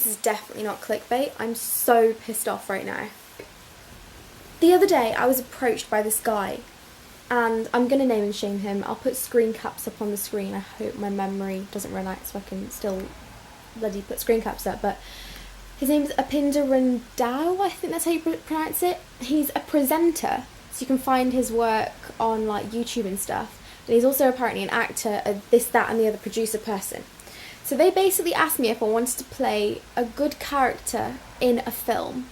this is definitely not clickbait. I'm so pissed off right now. The other day I was approached by this guy, and I'm going to name and shame him. I'll put screen caps up on the screen. I hope my memory doesn't run out so I can still bloody put screen caps up. But his name is UPINDER RANDHAWA, I think that's how you pronounce it. He's a presenter, so you can find his work on like YouTube and stuff. And he's also apparently an actor, a this, that and the other producer person. So they basically asked me if I wanted to play a good character in a film.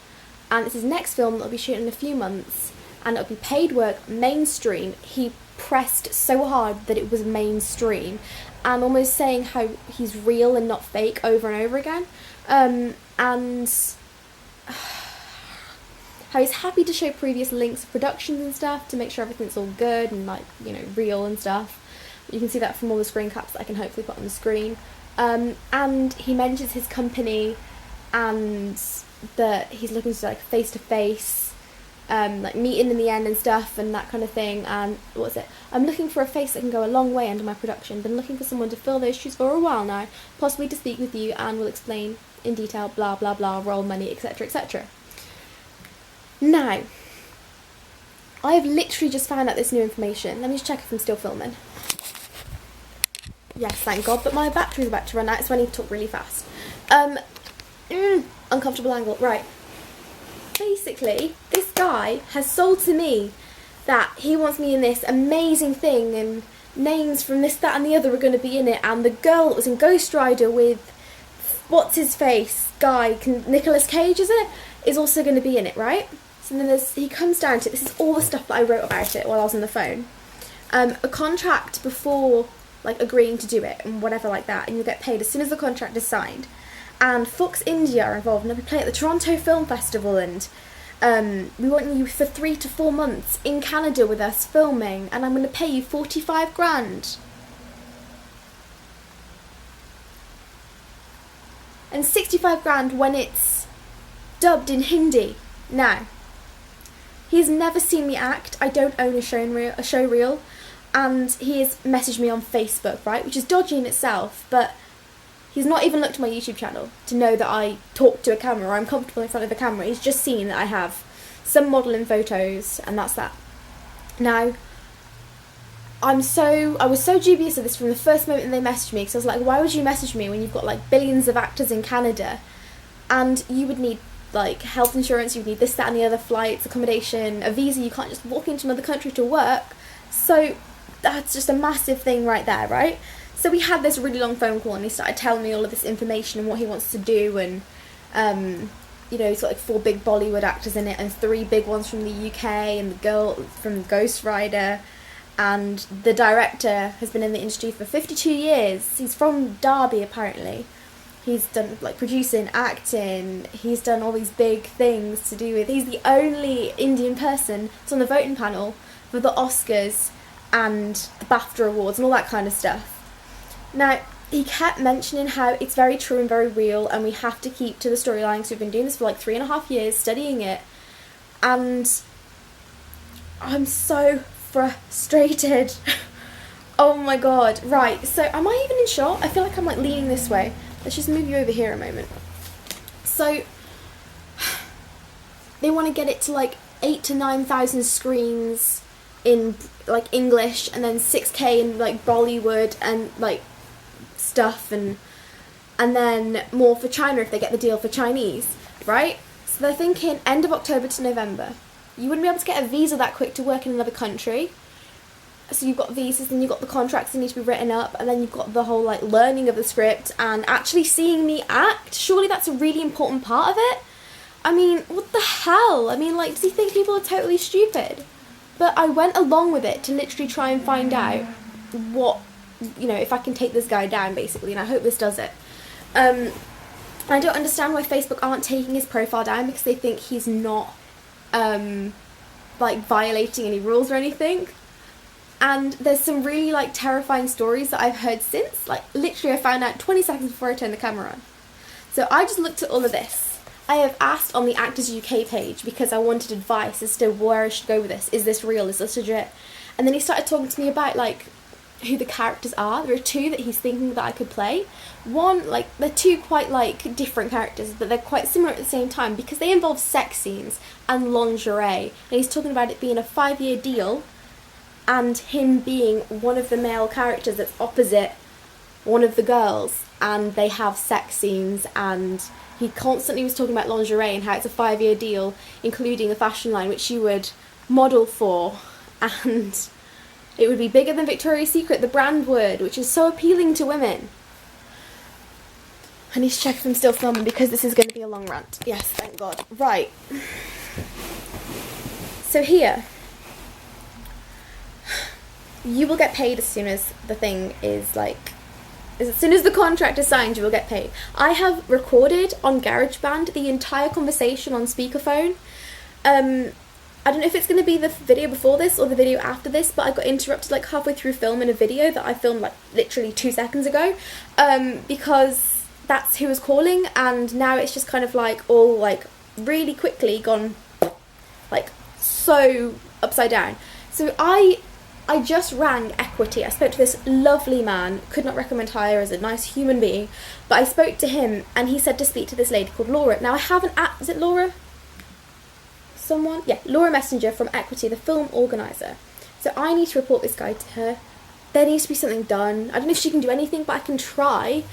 And it's his next film that will be shooting in a few months. And it'll be paid work, mainstream. He pressed so hard that it was mainstream. And almost saying how he's real and not fake over and over again. And how he's happy to show previous links of productions and stuff to make sure everything's all good and like, you know, real and stuff. You can see that from all the screen caps that I can hopefully put on the screen. And he mentions his company and that he's looking to like face-to-face, like meeting in the end and stuff and that kind of thing. And what's it? I'm looking for a face that can go a long way under my production. Been looking for someone to fill those shoes for a while now, possibly to speak with you, and will explain in detail, blah blah blah, role, money, etc, etc. Now, I have literally just found out this new information. Let me just check if I'm still filming. Yes, thank God, but my battery's about to run out, so I need to talk really fast. Uncomfortable angle. Right. Basically, this guy has sold to me that he wants me in this amazing thing, and names from this, that and the other are going to be in it, and the girl that was in Ghost Rider with, what's his face, guy, Nicolas Cage, is it? Is also going to be in it, right? So then he comes down to, this is all the stuff that I wrote about it while I was on the phone. A contract before, like, agreeing to do it and whatever like that, and you'll get paid as soon as the contract is signed. And Fox India are involved, and they'll be playing at the Toronto Film Festival, and we want you for 3 to 4 months in Canada with us filming, and I'm going to pay you 45 grand. And 65 grand when it's dubbed in Hindi. Now, he's never seen me act. I don't own a show reel, and he has messaged me on Facebook, right, which is dodgy in itself, but he's not even looked at my YouTube channel to know that I talk to a camera or I'm comfortable in front of a camera. He's just seen that I have some modelling photos, and that's that. Now, I was so dubious of this from the first moment they messaged me, because I was like, why would you message me when you've got like billions of actors in Canada, and you would need like health insurance, you would need this, that and the other, flights, accommodation, a visa, you can't just walk into another country to work. So that's just a massive thing right there, right? So we had this really long phone call, and he started telling me all of this information and what he wants to do, and you know, he's got like 4 big Bollywood actors in it and 3 big ones from the UK, and the girl from Ghost Rider, and the director has been in the industry for 52 years. He's from Derby apparently. He's done like producing, acting, he's done all these big things to do with, he's the only Indian person that's on the voting panel for the Oscars and the BAFTA awards and all that kind of stuff. Now, he kept mentioning how it's very true and very real, and we have to keep to the storyline, because we've been doing this for like 3.5 years, studying it, and I'm so frustrated. Oh my god. Right, so am I even in shot? I feel like I'm like leaning this way. Let's just move you over here a moment. So, they want to get it to like 8,000 to 9,000 screens in like English, and then 6K in like Bollywood and like stuff, and then more for China if they get the deal for Chinese, right? So they're thinking end of October to November. You wouldn't be able to get a visa that quick to work in another country. So you've got visas, then you've got the contracts that need to be written up, and then you've got the whole like learning of the script and actually seeing me act. Surely that's a really important part of it. I mean, what the hell? I mean, like, does he think people are totally stupid? But I went along with it to literally try and find out what, you know, if I can take this guy down, basically, and I hope this does it. I don't understand why Facebook aren't taking his profile down, because they think he's not, like, violating any rules or anything. And there's some really, like, terrifying stories that I've heard since. Like, literally I found out 20 seconds before I turned the camera on. So I just looked at all of this. I have asked on the Actors UK page because I wanted advice as to where I should go with this. Is this real? Is this legit? And then he started talking to me about, like, who the characters are. There are two that he's thinking that I could play. One, like, they're two quite, like, different characters, but they're quite similar at the same time because they involve sex scenes and lingerie. And he's talking about it being a 5-year deal and him being one of the male characters that's opposite one of the girls, and they have sex scenes, and he constantly was talking about lingerie and how it's a 5-year deal, including a fashion line which you would model for, and it would be bigger than Victoria's Secret, the brand would, which is so appealing to women. I need to check if I'm still filming because this is going to be a long rant. Yes, thank God. Right. So here, you will get paid as soon as the thing is like, as soon as the contract is signed, you will get paid. I have recorded on GarageBand the entire conversation on speakerphone. I don't know if it's going to be the video before this or the video after this, but I got interrupted like halfway through filming a video that I filmed like literally 2 seconds ago, because that's who was calling, and now it's just kind of like all like really quickly gone like so upside down. So I just rang Equity. I spoke to this lovely man, could not recommend higher as a nice human being, but I spoke to him and he said to speak to this lady called Laura. Now I have an app, is it Laura? Someone? Yeah, Laura Messenger from Equity, the film organiser. So I need to report this guy to her. There needs to be something done. I don't know if she can do anything, but I can try.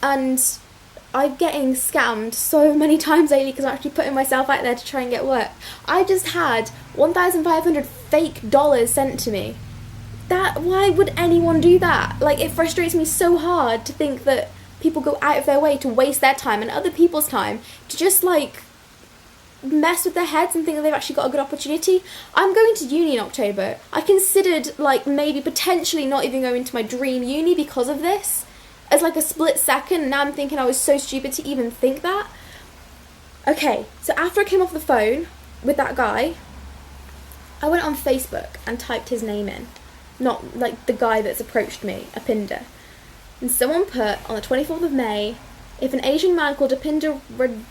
And I'm getting scammed so many times lately because I'm actually putting myself out there to try and get work. I just had 1,500 fake dollars sent to me. Why would anyone do that? Like, it frustrates me so hard to think that people go out of their way to waste their time and other people's time to just like mess with their heads and think that they've actually got a good opportunity. I'm going to uni in October. I considered like maybe potentially not even going to my dream uni because of this as like a split second, and now I'm thinking I was so stupid to even think that. Okay, so after I came off the phone with that guy, I went on Facebook and typed his name in. Not like the guy that's approached me, Appinder. And someone put on the 24th of May, if an Asian man called Appinder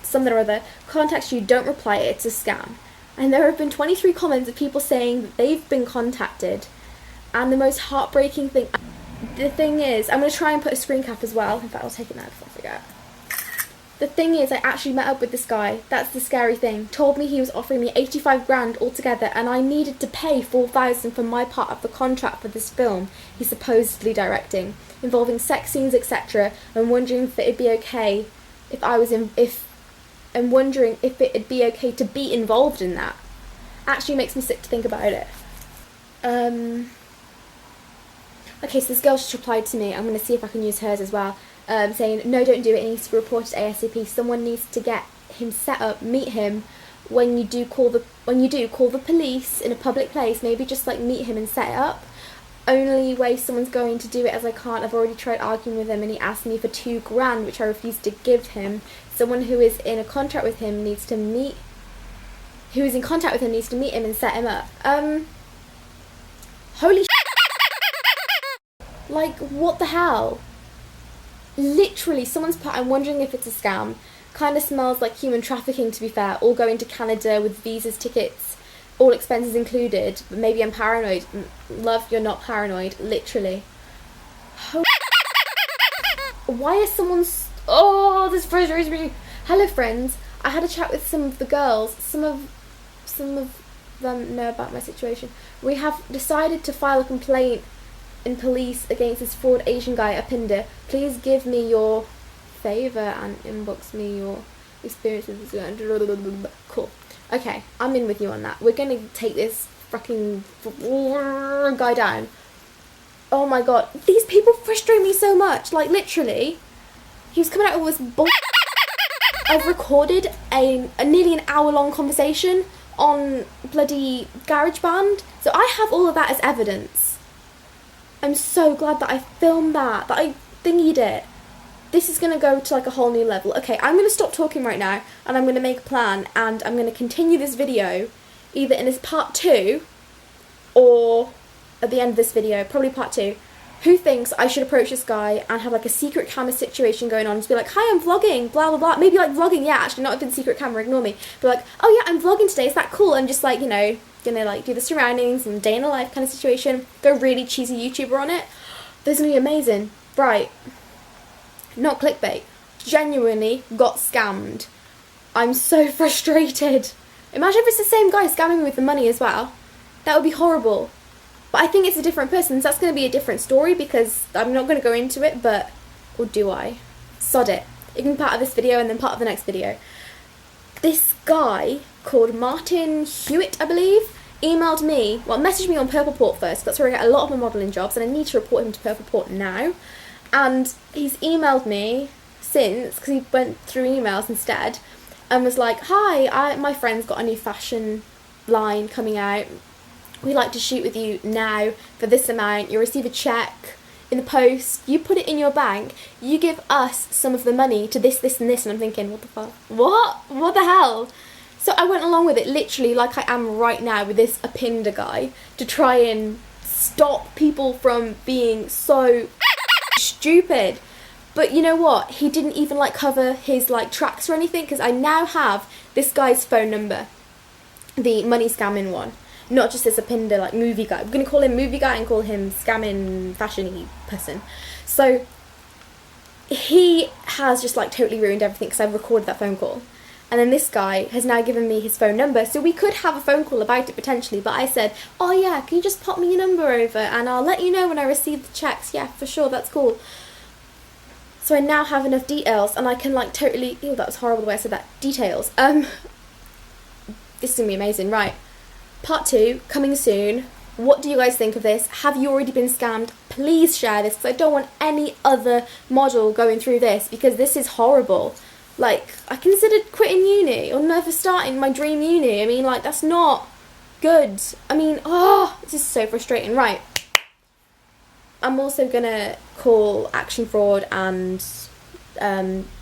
something or other contacts you, don't reply, it's a scam. And there have been 23 comments of people saying that they've been contacted. And the most heartbreaking thing, the thing is, I'm going to try and put a screen cap as well. In fact, I'll take it now before I forget. The thing is, I actually met up with this guy. That's the scary thing. Told me he was offering me 85 grand altogether, and I needed to pay 4,000 for my part of the contract for this film he's supposedly directing, involving sex scenes, etc. And wondering if it'd be okay if I was and wondering if it'd be okay to be involved in that. Actually makes me sick to think about it. Okay, so this girl just replied to me. I'm going to see if I can use hers as well. Saying, no, don't do it, it needs to be reported ASAP. Someone needs to get him set up, meet him. When you do, call the police in a public place. Maybe just like meet him and set it up. Only way someone's going to do it, as I can't. I've already tried arguing with him and he asked me for 2 grand, which I refused to give him. Someone who is in contact with him needs to meet him and set him up. Holy like, what the hell? Literally, someone's put, I'm wondering if it's a scam. Kind of smells like human trafficking, to be fair. All going to Canada with visas, tickets, all expenses included. But maybe I'm paranoid. Love, you're not paranoid. Literally. Why is someone's... Oh, this frustrates me. Hello, friends. I had a chat with some of the girls. Some of them know about my situation. We have decided to file a complaint in police against this fraud Asian guy, Appinder. Please give me your favour and inbox me your experiences. Cool. Okay, I'm in with you on that. We're going to take this fucking guy down. Oh my god. These people frustrate me so much. Like, literally, he was coming out with this bull. I've recorded a nearly an hour-long conversation on bloody GarageBand. So I have all of that as evidence. I'm so glad that I filmed that I thingied it. This is going to go to like a whole new level. Okay, I'm going to stop talking right now and I'm going to make a plan and I'm going to continue this video either in this part 2 or at the end of this video, probably part 2. Who thinks I should approach this guy and have like a secret camera situation going on, just be like, hi, I'm vlogging, blah blah blah. Maybe like vlogging, yeah, actually not even secret camera, ignore me. But like, oh yeah, I'm vlogging today, is that cool? And just like, you know, gonna like do the surroundings and day in a life kind of situation. Go really cheesy YouTuber on it. This is going to be amazing. Right. Not clickbait. Genuinely got scammed. I'm so frustrated. Imagine if it's the same guy scamming me with the money as well. That would be horrible. But I think it's a different person, so that's going to be a different story because I'm not going to go into it, but... Or do I? Sod it. It can be part of this video and then part of the next video. This guy called Martin Hewitt, I believe, emailed me, well, messaged me on Purple Port first. That's where I get a lot of my modelling jobs, and I need to report him to Purple Port now. And he's emailed me since, because he went through emails instead, and was like, hi, my friend's got a new fashion line coming out. We'd like to shoot with you now for this amount. You'll receive a cheque in the post. You put it in your bank. You give us some of the money to this, this and this. And I'm thinking, what the fuck? What the hell? So I went along with it literally like I am right now with this Appinder guy to try and stop people from being so stupid. But you know what? He didn't even like cover his like tracks or anything, because I now have this guy's phone number, the money scamming one. Not just this Appinder like movie guy. We're going to call him movie guy and call him scamming fashion-y person. So he has just like totally ruined everything because I've recorded that phone call. And then this guy has now given me his phone number, so we could have a phone call about it potentially, but I said, oh yeah, can you just pop me your number over and I'll let you know when I receive the checks. Yeah, for sure, that's cool. So I now have enough details and I can like totally, ew, that was horrible the way I said that, details. This is going to be amazing, right. Part 2, coming soon. What do you guys think of this? Have you already been scammed? Please share this, because I don't want any other model going through this, because this is horrible. Like, I considered quitting uni, or never starting my dream uni. I mean, like, that's not good. I mean, this is so frustrating. Right. I'm also going to call Action Fraud and,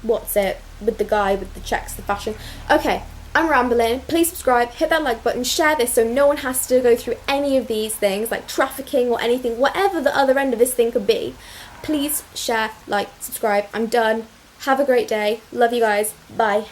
what's it, with the guy with the checks, the fashion. Okay. I'm rambling. Please subscribe, hit that like button, share this so no one has to go through any of these things like trafficking or anything, whatever the other end of this thing could be. Please share, like, subscribe. I'm done. Have a great day. Love you guys. Bye.